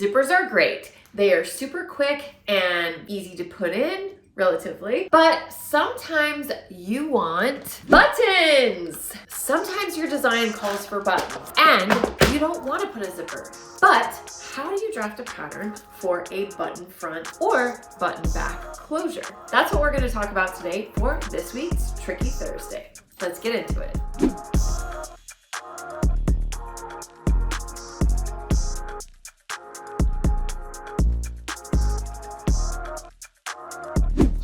Zippers are great. They are super quick and easy to put in, relatively, but sometimes you want buttons. Sometimes your design calls for buttons and you don't want to put a zipper, but how do you draft a pattern for a button front or button back closure? That's what we're going to talk about today for this week's Tricky Thursday. Let's get into it.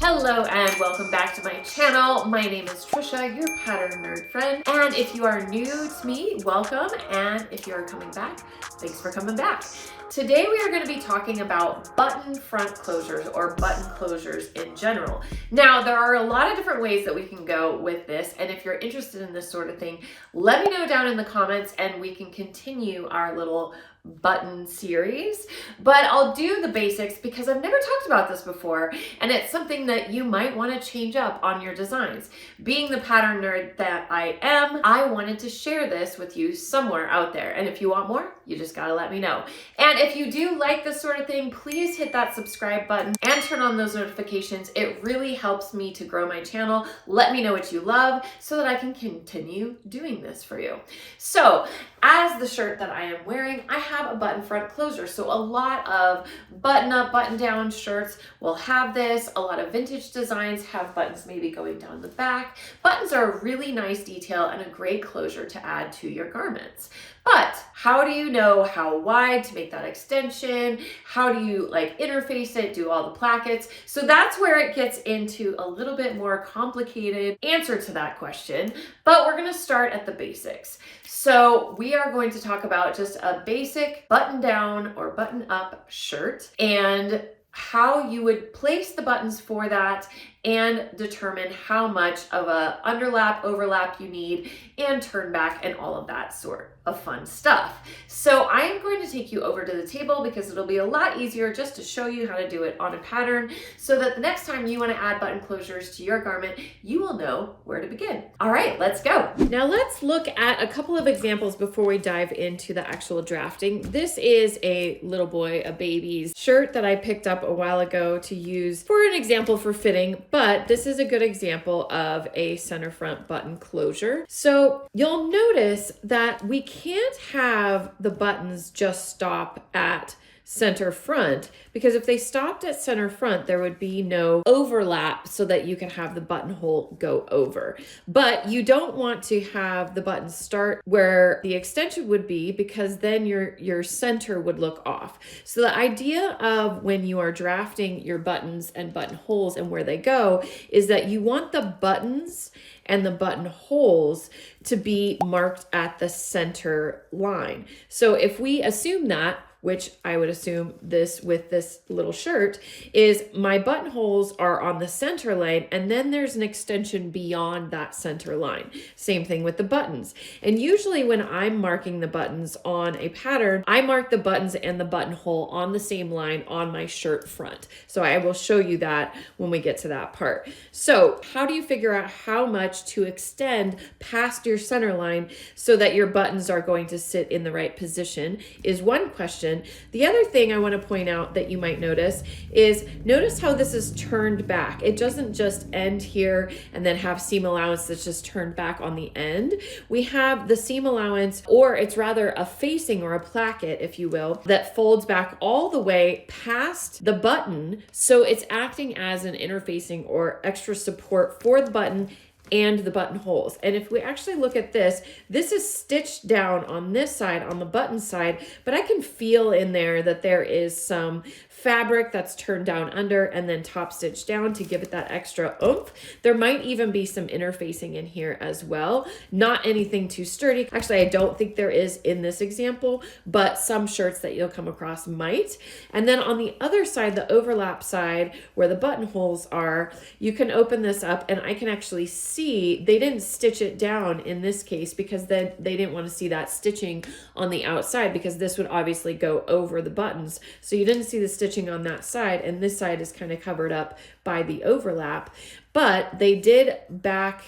Hello and welcome back to my channel. My name is Trisha, your pattern nerd friend. And if you are new to me, welcome. And if you are coming back, thanks for coming back. Today we are going to be talking about button front closures or button closures in general. Now, there are a lot of different ways that we can go with this. And if you're interested in this sort of thing, let me know down in the comments and we can continue our little button series. But I'll do the basics because I've never talked about this before and it's something that you might want to change up on your designs. Being the pattern nerd that I am, I wanted to share this with you somewhere out there. And if you want more, you just gotta let me know. And if you do like this sort of thing, please hit that subscribe button and turn on those notifications. It really helps me to grow my channel. Let me know what you love so that I can continue doing this for you. So as the shirt that I am wearing, I have a button front closure. So a lot of button up, button down shirts will have this. A lot of vintage designs have buttons maybe going down the back. Buttons are a really nice detail and a great closure to add to your garments. But how do you know how wide to make that extension? How do you interface it, do all the plackets? So that's where it gets into a little bit more complicated answer to that question, but we're gonna start at the basics. So we are going to talk about just a basic button down or button up shirt and how you would place the buttons for that and determine how much of a underlap, overlap you need and turn back and all of that sort of fun stuff. So I am going to take you over to the table because it'll be a lot easier just to show you how to do it on a pattern so that the next time you want to add button closures to your garment, you will know where to begin. All right, let's go. Now let's look at a couple of examples before we dive into the actual drafting. This is a little boy, a baby's shirt that I picked up a while ago to use for an example for fitting, but this is a good example of a center front button closure. So you'll notice that we can't have the buttons just stop at center front because if they stopped at center front, there would be no overlap so that you can have the buttonhole go over. But you don't want to have the buttons start where the extension would be because then your center would look off. So the idea of when you are drafting your buttons and buttonholes and where they go is that you want the buttons and the buttonholes to be marked at the center line. So if we assume that, which I would assume this with this little shirt, is my buttonholes are on the center line and then there's an extension beyond that center line. Same thing with the buttons. And usually when I'm marking the buttons on a pattern, I mark the buttons and the buttonhole on the same line on my shirt front. So I will show you that when we get to that part. So how do you figure out how much to extend past your center line so that your buttons are going to sit in the right position is one question. The other thing I want to point out that you might notice is notice how this is turned back. It doesn't just end here and then have seam allowance that's just turned back on the end. We have the seam allowance, or it's rather a facing or a placket, if you will, that folds back all the way past the button. So it's acting as an interfacing or extra support for the button and the buttonholes. And if we actually look at this, this is stitched down on this side, on the button side, but I can feel in there that there is some fabric that's turned down under and then top stitched down to give it that extra oomph. There might even be some interfacing in here as well. Not anything too sturdy. Actually, I don't think there is in this example, but some shirts that you'll come across might. And then on the other side, the overlap side where the buttonholes are, you can open this up and I can actually see they didn't stitch it down in this case because then they didn't want to see that stitching on the outside because this would obviously go over the buttons. So you didn't see the stitching on that side, and this side is kind of covered up by the overlap, but they did back,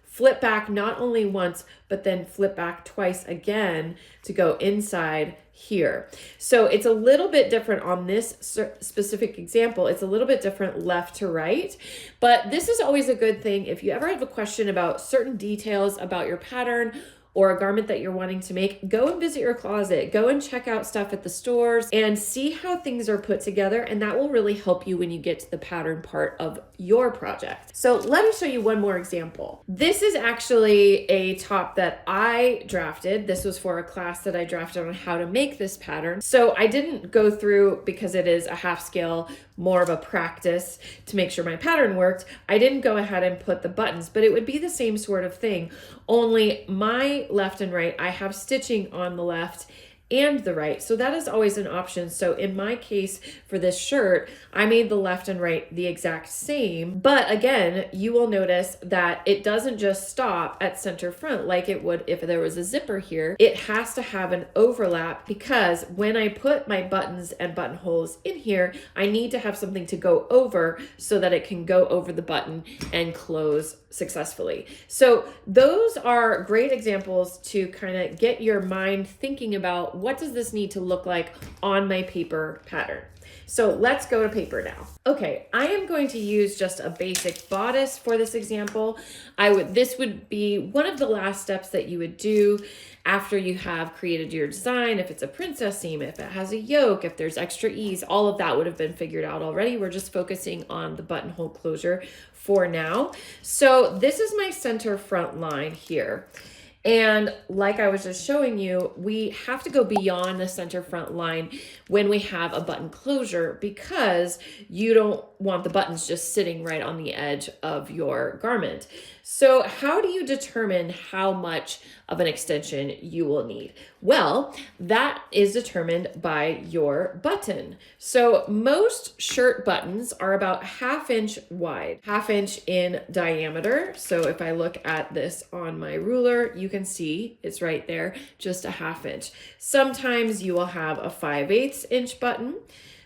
flip back not only once, but then flip back twice again to go inside here. So it's a little bit different on this specific example. It's a little bit different left to right, but this is always a good thing. If you ever have a question about certain details about your pattern or a garment that you're wanting to make, go and visit your closet, go and check out stuff at the stores and see how things are put together. And that will really help you when you get to the pattern part of your project. So let me show you one more example. This is actually a top that I drafted. This was for a class that I drafted on how to make this pattern. So I didn't go through, because it is a half scale, more of a practice to make sure my pattern worked. I didn't go ahead and put the buttons, but it would be the same sort of thing. Only my left and right, I have stitching on the left and the right. So that is always an option. So in my case for this shirt, I made the left and right the exact same. But again, you will notice that it doesn't just stop at center front like it would if there was a zipper here. It has to have an overlap, because when I put my buttons and buttonholes in here, I need to have something to go over so that it can go over the button and close successfully. So those are great examples to kind of get your mind thinking about, what does this need to look like on my paper pattern? So let's go to paper now. Okay, I am going to use just a basic bodice for this example. This would be one of the last steps that you would do after you have created your design. If it's a princess seam, if it has a yoke, if there's extra ease, all of that would have been figured out already. We're just focusing on the buttonhole closure for now. So this is my center front line here. And like I was just showing you, we have to go beyond the center front line when we have a button closure, because you don't want the buttons just sitting right on the edge of your garment. So how do you determine how much of an extension you will need? Well, that is determined by your button. So most shirt buttons are about 1/2 inch wide, 1/2 inch in diameter. So if I look at this on my ruler, you can see it's right there, just a 1/2 inch. Sometimes you will have a 5/8 inch button.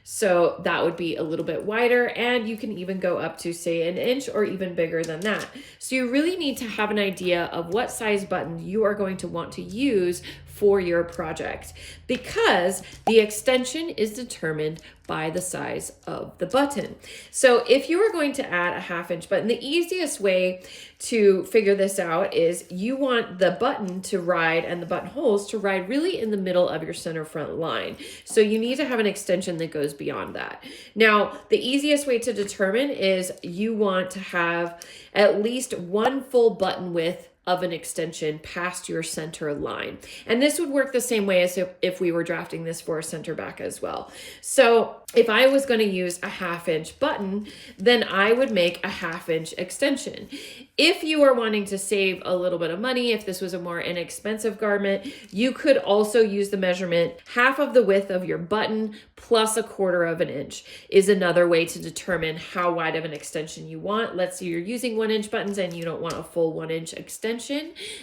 So that would be a little bit wider, and you can even go up to, say, 1 inch or even bigger than that. So you really need to have an idea of what size button you are going to want to use for your project, because the extension is determined by the size of the button. So if you are going to add a 1/2 inch button, the easiest way to figure this out is you want the button to ride and the buttonholes to ride really in the middle of your center front line. So you need to have an extension that goes beyond that. Now, the easiest way to determine is you want to have at least 1 full button width of an extension past your center line. And this would work the same way as if we were drafting this for a center back as well. So if I was going to use a 1/2 inch button, then I would make a 1/2 inch extension. If you are wanting to save a little bit of money, if this was a more inexpensive garment, you could also use the measurement 1/2 of the width of your button plus 1/4 inch is another way to determine how wide of an extension you want. Let's say you're using 1 inch buttons and you don't want a full 1 inch extension.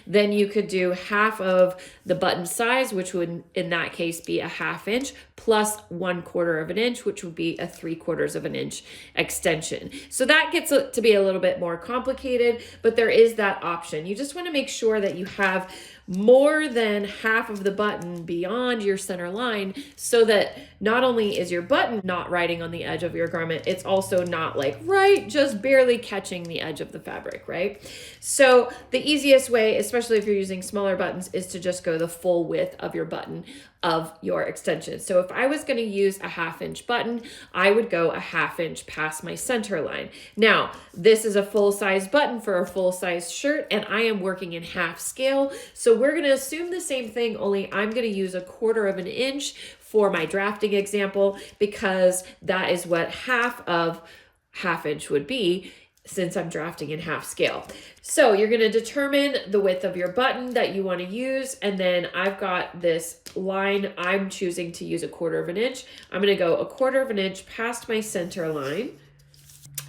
Then you could do 1/2 of the button size, which would in that case be a 1/2 inch, plus 1/4 inch, which would be a 3/4 inch extension. So that gets to be a little bit more complicated, but there is that option. You just want to make sure that you have more than 1/2 of the button beyond your center line, so that not only is your button not riding on the edge of your garment, it's also not like just barely catching the edge of the fabric, right? So the easiest way, especially if you're using smaller buttons, is to just go the full width of your button of your extension. So if I was going to use a 1/2 inch button, I would go a 1/2 inch past my center line. Now, this is a full size button for a full size shirt, and I am working in half scale. So we're going to assume the same thing, only I'm going to use 1/4 inch for my drafting example, because that is what 1/2 of 1/2 inch would be, since I'm drafting in half scale. So you're going to determine the width of your button that you want to use. And then I've got this line. I'm choosing to use 1/4 inch. I'm going to go 1/4 inch past my center line.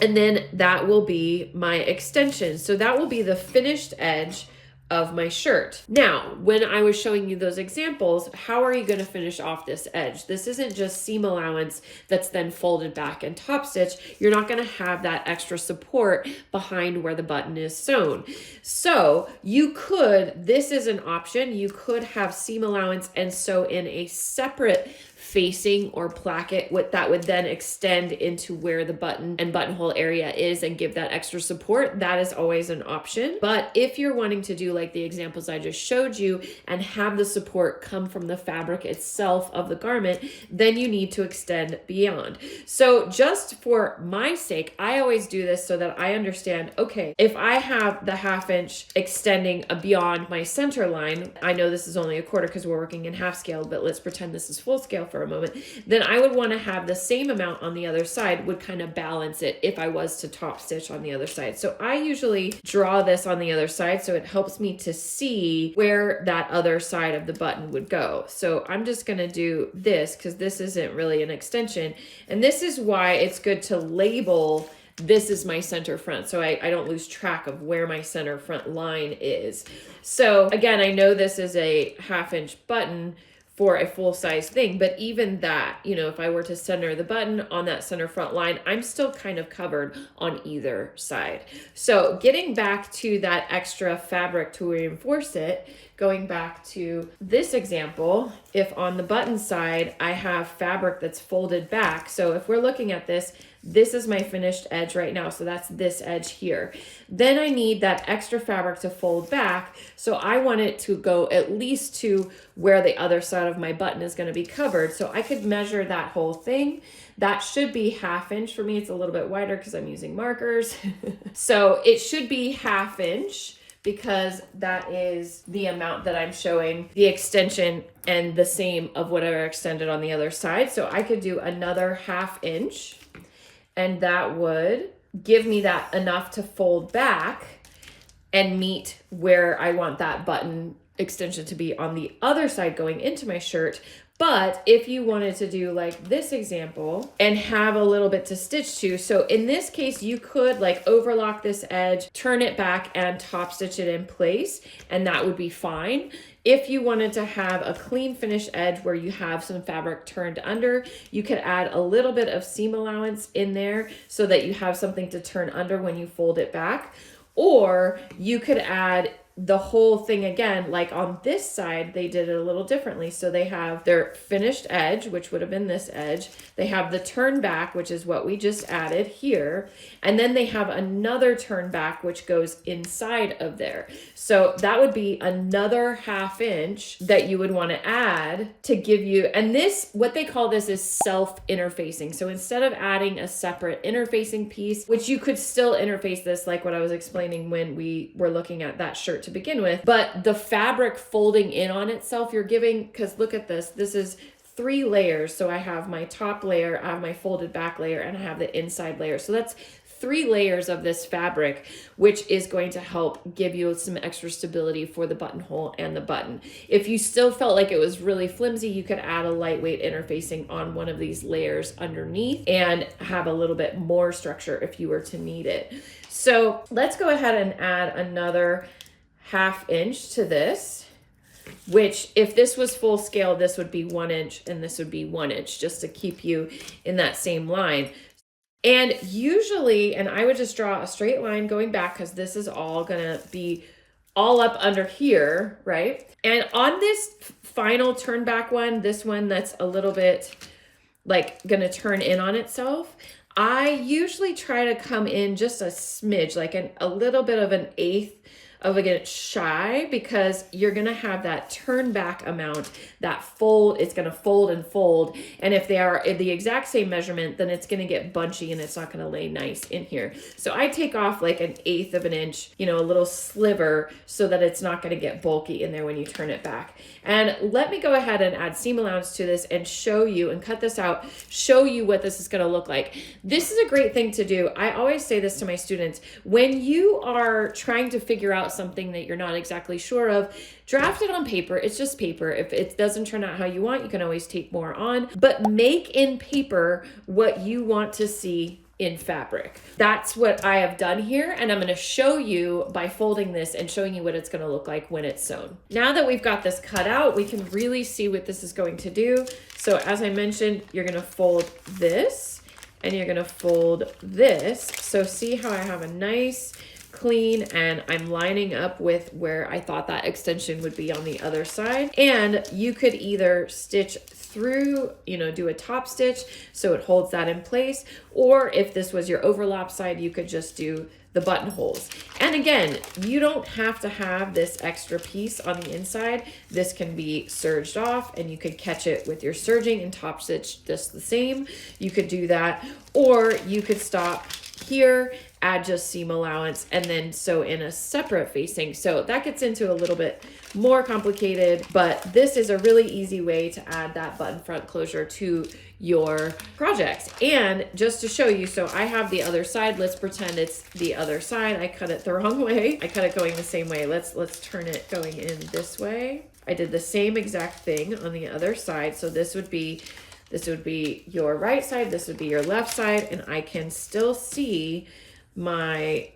And then that will be my extension. So that will be the finished edge of my shirt. Now, when I was showing you those examples, how are you going to finish off this edge? This isn't just seam allowance that's then folded back and top stitch. You're not going to have that extra support behind where the button is sewn. So you could, this is an option, you could have seam allowance and sew in a separate facing or placket that would then extend into where the button and buttonhole area is and give that extra support. That is always an option. But if you're wanting to do like the examples I just showed you and have the support come from the fabric itself of the garment, then you need to extend beyond. So just for my sake, I always do this so that I understand, okay, if I have the 1/2 inch extending beyond my center line, I know this is only a quarter because we're working in half scale, but let's pretend this is full scale for a moment, then I would want to have the same amount on the other side, would kind of balance it if I was to top stitch on the other side. So I usually draw this on the other side so it helps me to see where that other side of the button would go. So I'm just going to do this because this isn't really an extension. And this is why it's good to label this is my center front, so I don't lose track of where my center front line is. So again, I know this is a 1/2 inch button for a full size thing, but even that, you know, if I were to center the button on that center front line, I'm still kind of covered on either side. So getting back to that extra fabric to reinforce it, going back to this example, if on the button side, I have fabric that's folded back. So if we're looking at this, this is my finished edge right now. So that's this edge here. Then I need that extra fabric to fold back. So I want it to go at least to where the other side of my button is going to be covered. So I could measure that whole thing. That should be 1/2 inch. For me, it's a little bit wider because I'm using markers. So it should be 1/2 inch because that is the amount that I'm showing the extension and the same of whatever extended on the other side. So I could do another 1/2 inch. And that would give me that enough to fold back and meet where I want that button extension to be on the other side going into my shirt. But if you wanted to do like this example and have a little bit to stitch to, so in this case, you could like overlock this edge, turn it back and top stitch it in place, and that would be fine. If you wanted to have a clean finished edge where you have some fabric turned under, you could add a little bit of seam allowance in there so that you have something to turn under when you fold it back. Or you could add the whole thing again, like on this side, they did it a little differently. So they have their finished edge, which would have been this edge. They have the turn back, which is what we just added here. And then they have another turn back, which goes inside of there. So that would be another 1/2 inch that you would want to add to give you, and this, what they call this is self-interfacing. So instead of adding a separate interfacing piece, which you could still interface this like what I was explaining when we were looking at that shirt to begin with, but the fabric folding in on itself, you're giving, because look at this, this is 3 layers. So I have my top layer, I have my folded back layer, and I have the inside layer. So that's 3 layers of this fabric, which is going to help give you some extra stability for the buttonhole and the button. If you still felt like it was really flimsy, you could add a lightweight interfacing on one of these layers underneath and have a little bit more structure if you were to need it. So let's go ahead and add another 1/2 inch to this, which if this was full scale, this would be 1 inch and this would be 1 inch, just to keep you in that same line. And usually, and I would just draw a straight line going back because this is all gonna be all up under here, right? And on this final turn back one, this one that's a little bit like gonna turn in on itself, I usually try to come in just a smidge, like a little bit of an 1/8 of an inch shy, because you're going to have that turn back amount, that fold, it's going to fold and fold. And if they are the exact same measurement, then it's going to get bunchy and it's not going to lay nice in here. So I take off like an 1/8 of an inch, you know, a little sliver, so that it's not going to get bulky in there when you turn it back. And let me go ahead and add seam allowance to this and show you, and cut this out, show you what this is going to look like. This is a great thing to do. I always say this to my students. When you are trying to figure out something that you're not exactly sure of, draft it on paper. It's just paper. If it doesn't turn out how you want, you can always take more on, but make in paper what you want to see in fabric. That's what I have done here, and I'm going to show you by folding this and showing you what it's going to look like when it's sewn. Now that we've got this cut out, we can really see what this is going to do. So as I mentioned, you're going to fold this and you're going to fold this. So see how I have a nice clean, and I'm lining up with where I thought that extension would be on the other side. And you could either stitch through, do a top stitch so it holds that in place, or if this was your overlap side, you could just do the buttonholes. And again, you don't have to have this extra piece on the inside. This can be serged off and you could catch it with your serging and top stitch just the same. You could do that, or you could stop here, add just seam allowance, and then sew in a separate facing. So that gets into a little bit more complicated, but this is a really easy way to add that button front closure to your projects. And just to show you, so I have the other side. Let's pretend it's the other side. I cut it the wrong way. I cut it going the same way. Let's turn it going in this way. I did the same exact thing on the other side. So this would be your right side, this would be your left side, and I can still see my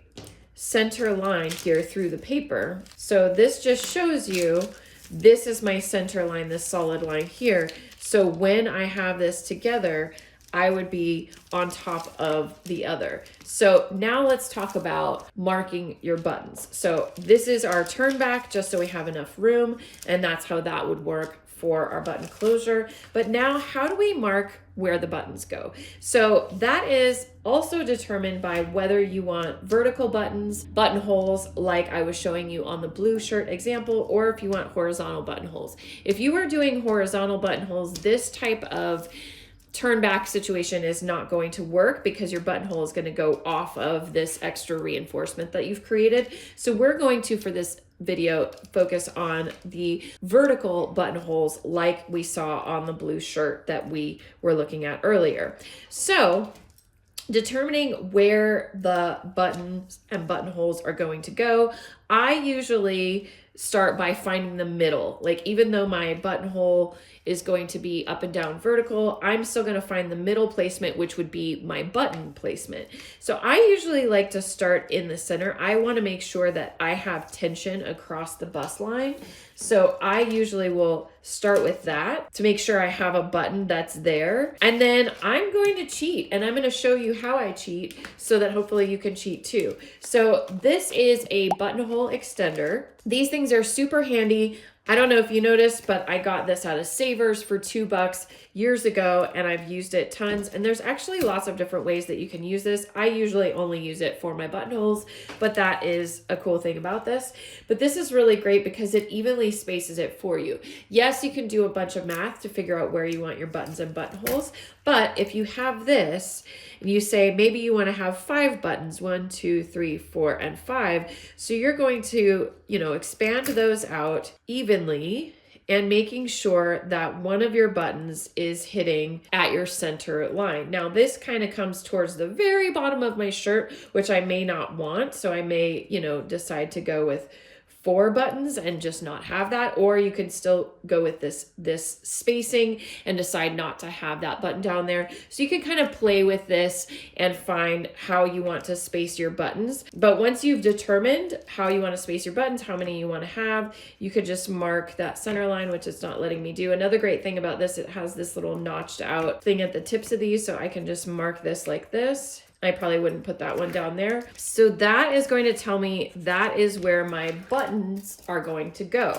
center line here through the paper. So this just shows you, this is my center line, this solid line here. So when I have this together, I would be on top of the other. So now let's talk about marking your buttons. So this is our turn back, just so we have enough room, and that's how that would work for our button closure. But now how do we mark where the buttons go? So that is also determined by whether you want vertical buttons, buttonholes like I was showing you on the blue shirt example, or if you want horizontal buttonholes. If you are doing horizontal buttonholes, this type of turn back situation is not going to work because your buttonhole is going to go off of this extra reinforcement that you've created. So we're going to, for this video, focus on the vertical buttonholes like we saw on the blue shirt that we were looking at earlier. So determining where the buttons and buttonholes are going to go, I usually start by finding the middle. Like, even though my buttonhole is going to be up and down vertical, I'm still going to find the middle placement, which would be my button placement. So I usually like to start in the center. I want to make sure that I have tension across the bust line. So I usually will start with that to make sure I have a button that's there. And then I'm going to cheat, and I'm going to show you how I cheat so that hopefully you can cheat too. So this is a buttonhole extender. These things are super handy. I don't know if you noticed, but I got this out of Savers for $2 years ago, and I've used it tons. And there's actually lots of different ways that you can use this. I usually only use it for my buttonholes, but that is a cool thing about this. But this is really great because it evenly spaces it for you. Yes, you can do a bunch of math to figure out where you want your buttons and buttonholes, but if you have this, and you say maybe you want to have 5 buttons, 1, 2, 3, 4, and 5. So you're going to, expand those out evenly and making sure that one of your buttons is hitting at your center line. Now this kind of comes towards the very bottom of my shirt, which I may not want. So I may, decide to go with 4 buttons and just not have that, or you can still go with this spacing and decide not to have that button down there. So you can kind of play with this and find how you want to space your buttons. But once you've determined how you want to space your buttons, how many you want to have, you could just mark that center line, which it's not letting me do. Another great thing about this, it has this little notched out thing at the tips of these, so I can just mark this like this. I probably wouldn't put that one down there. So that is going to tell me that is where my buttons are going to go.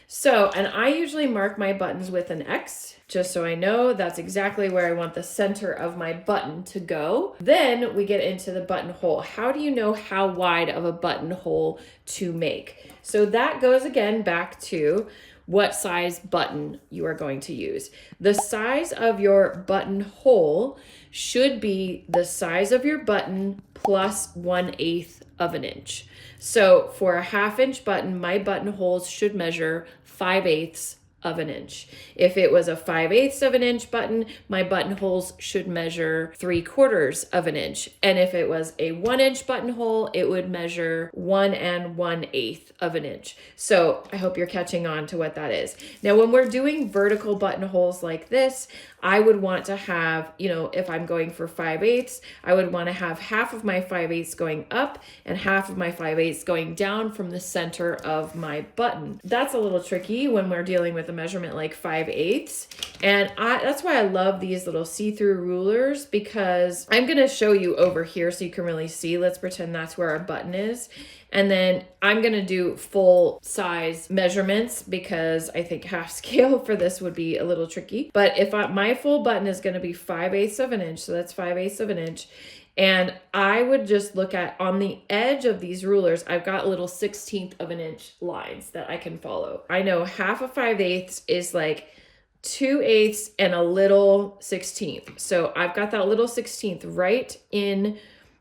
So, and I usually mark my buttons with an X, just so I know that's exactly where I want the center of my button to go. Then we get into the buttonhole. How do you know how wide of a buttonhole to make? So that goes again back to what size button you are going to use. The size of your buttonhole should be the size of your button plus 1/8 of an inch. So for a 1/2 inch button, my buttonholes should measure 5/8 of an inch. If it was a 5/8 of an inch button, my buttonholes should measure 3/4 of an inch. And if it was a 1 inch buttonhole, it would measure 1 1/8 of an inch. So I hope you're catching on to what that is. Now, when we're doing vertical buttonholes like this, I would want to have, you know, if I'm going for 5/8, I would want to have half of my 5/8 going up and half of my 5/8 going down from the center of my button. That's a little tricky when we're dealing with a measurement like 5/8. And that's why I love these little see-through rulers, because I'm going to show you over here so you can really see. Let's pretend that's where our button is. And then I'm going to do full size measurements because I think half scale for this would be a little tricky. But if my full button is going to be 5/8 of an inch, so that's 5/8 of an inch. And I would just look at on the edge of these rulers, I've got little 1/16 of an inch lines that I can follow. I know half of 5/8 is like 2/8 and a little 1/16. So I've got that little 1/16 right in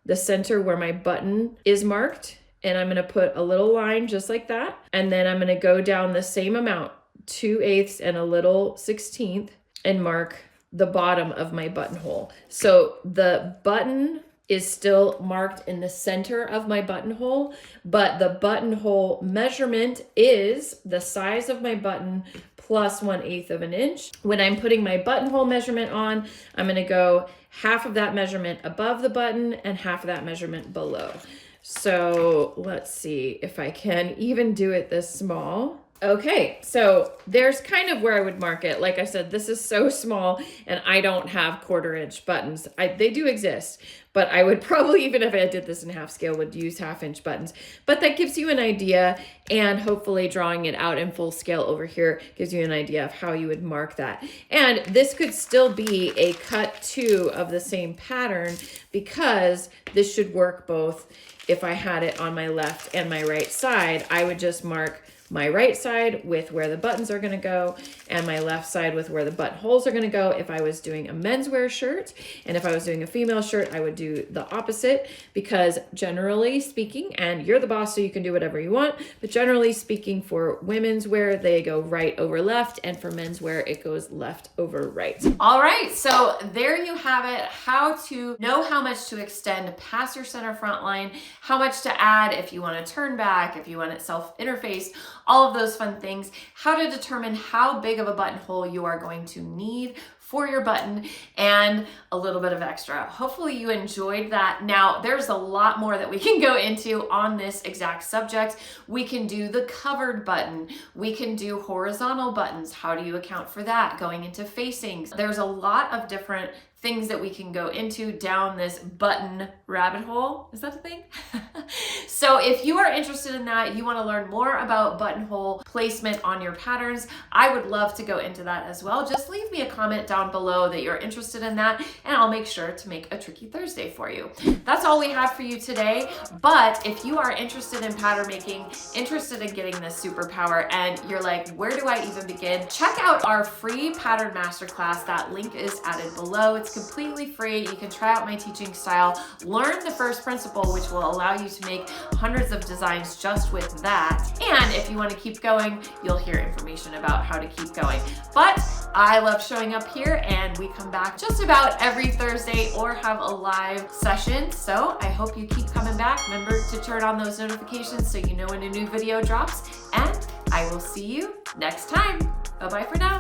the center where my button is marked. And I'm going to put a little line just like that. And then I'm going to go down the same amount, 2/8 and a little 1/16, and mark the bottom of my buttonhole. So the button is still marked in the center of my buttonhole, but the buttonhole measurement is the size of my button plus 1/8 of an inch. When I'm putting my buttonhole measurement on, I'm going to go half of that measurement above the button and half of that measurement below. So let's see if I can even do it this small. Okay, so there's kind of where I would mark it. Like I said, this is so small and I don't have 1/4 inch buttons. They do exist, but I would probably, even if I did this in half scale, would use 1/2 inch buttons. But that gives you an idea, and hopefully drawing it out in full scale over here gives you an idea of how you would mark that. And this could still be a cut 2 of the same pattern, because this should work both. If I had it on my left and my right side, I would just mark my right side with where the buttons are going to go and my left side with where the buttonholes are going to go if I was doing a menswear shirt. And if I was doing a female shirt, I would do the opposite, because generally speaking, and you're the boss so you can do whatever you want, but generally speaking, for women's wear, they go right over left, and for menswear, it goes left over right. All right, so there you have it, how to know how much to extend past your center front line, how much to add if you want to turn back, if you want it self-interfaced, all of those fun things, how to determine how big of a buttonhole you are going to need for your button, and a little bit of extra. Hopefully you enjoyed that. Now, there's a lot more that we can go into on this exact subject. We can do the covered button. We can do horizontal buttons. How do you account for that? Going into facings. There's a lot of different things that we can go into down this button rabbit hole. Is that a thing? So if you are interested in that, you want to learn more about buttonhole placement on your patterns, I would love to go into that as well. Just leave me a comment down below that you're interested in that, and I'll make sure to make a Tricky Thursday for you. That's all we have for you today. But if you are interested in pattern making, interested in getting this superpower, and you're like, where do I even begin? Check out our free pattern masterclass. That link is added below. It's completely free. You can try out my teaching style, learn the first principle, which will allow you to make hundreds of designs just with that. And if you want to keep going, you'll hear information about how to keep going. But I love showing up here, and we come back just about every Thursday or have a live session. So I hope you keep coming back. Remember to turn on those notifications so you know when a new video drops, and I will see you next time. Bye-bye for now.